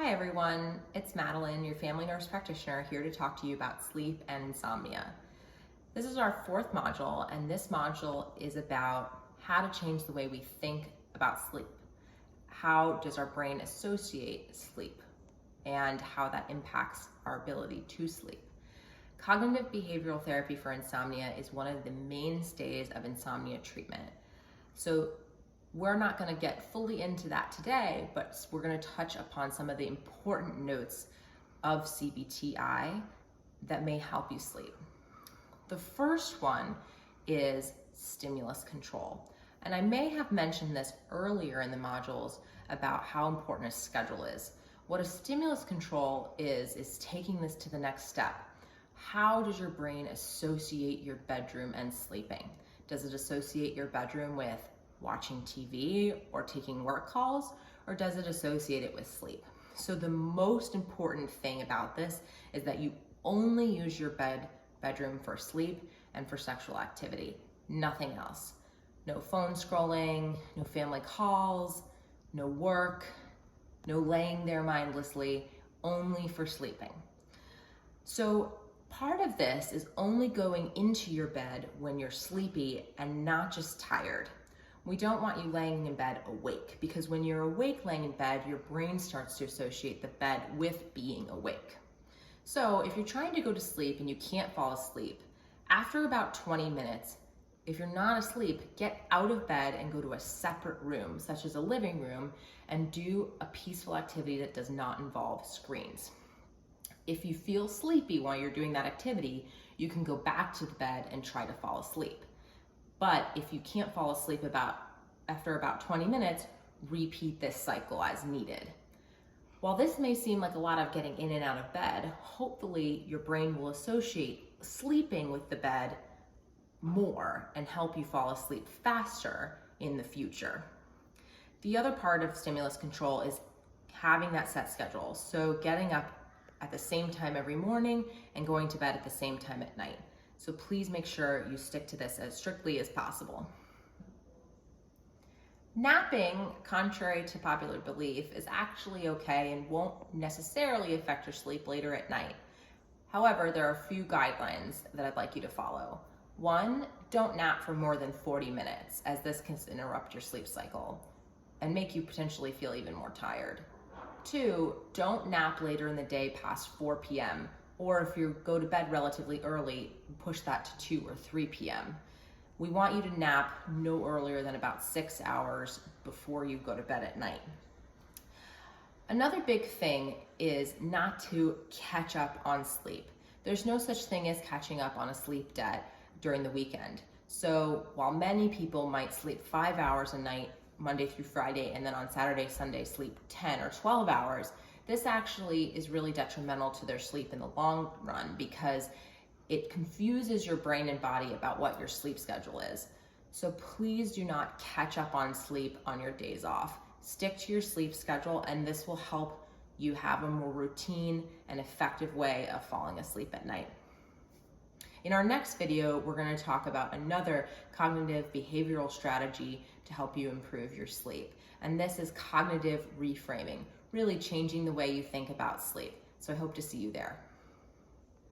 Hi everyone, it's Madeline, your family nurse practitioner, here to talk to you about sleep and insomnia. This is our fourth module, and this module is about how to change the way we think about sleep. How does our brain associate sleep and how that impacts our ability to sleep. Cognitive behavioral therapy for insomnia is one of the mainstays of insomnia treatment. So we're not going to get fully into that today, but we're going to touch upon some of the important notes of CBT-I that may help you sleep. The first one is stimulus control. And I may have mentioned this earlier in the modules about how important a schedule is. What a stimulus control is taking this to the next step. How does your brain associate your bedroom and sleeping? Does it associate your bedroom with watching TV or taking work calls, or does it associate it with sleep? So the most important thing about this is that you only use your bedroom for sleep and for sexual activity, nothing else. No phone scrolling, no family calls, no work, no laying there mindlessly, only for sleeping. So part of this is only going into your bed when you're sleepy and not just tired. We don't want you laying in bed awake, because when you're awake laying in bed, your brain starts to associate the bed with being awake. So if you're trying to go to sleep and you can't fall asleep, after about 20 minutes, if you're not asleep, get out of bed and go to a separate room, such as a living room, and do a peaceful activity that does not involve screens. If you feel sleepy while you're doing that activity, you can go back to the bed and try to fall asleep. But if you can't fall asleep after about 20 minutes, repeat this cycle as needed. While this may seem like a lot of getting in and out of bed, hopefully your brain will associate sleeping with the bed more and help you fall asleep faster in the future. The other part of stimulus control is having that set schedule. So getting up at the same time every morning and going to bed at the same time at night. So please make sure you stick to this as strictly as possible. Napping, contrary to popular belief, is actually okay and won't necessarily affect your sleep later at night. However, there are a few guidelines that I'd like you to follow. 1, don't nap for more than 40 minutes, as this can interrupt your sleep cycle and make you potentially feel even more tired. 2, don't nap later in the day past 4 p.m., or if you go to bed relatively early, push that to 2 or 3 p.m. We want you to nap no earlier than about 6 hours before you go to bed at night. Another big thing is not to catch up on sleep. There's no such thing as catching up on a sleep debt during the weekend. So while many people might sleep 5 hours a night, Monday through Friday, and then on Saturday, Sunday sleep 10 or 12 hours, this actually is really detrimental to their sleep in the long run, because it confuses your brain and body about what your sleep schedule is. So please do not catch up on sleep on your days off. Stick to your sleep schedule, and this will help you have a more routine and effective way of falling asleep at night. In our next video, we're going to talk about another cognitive behavioral strategy to help you improve your sleep. And this is cognitive reframing, really changing the way you think about sleep. So I hope to see you there.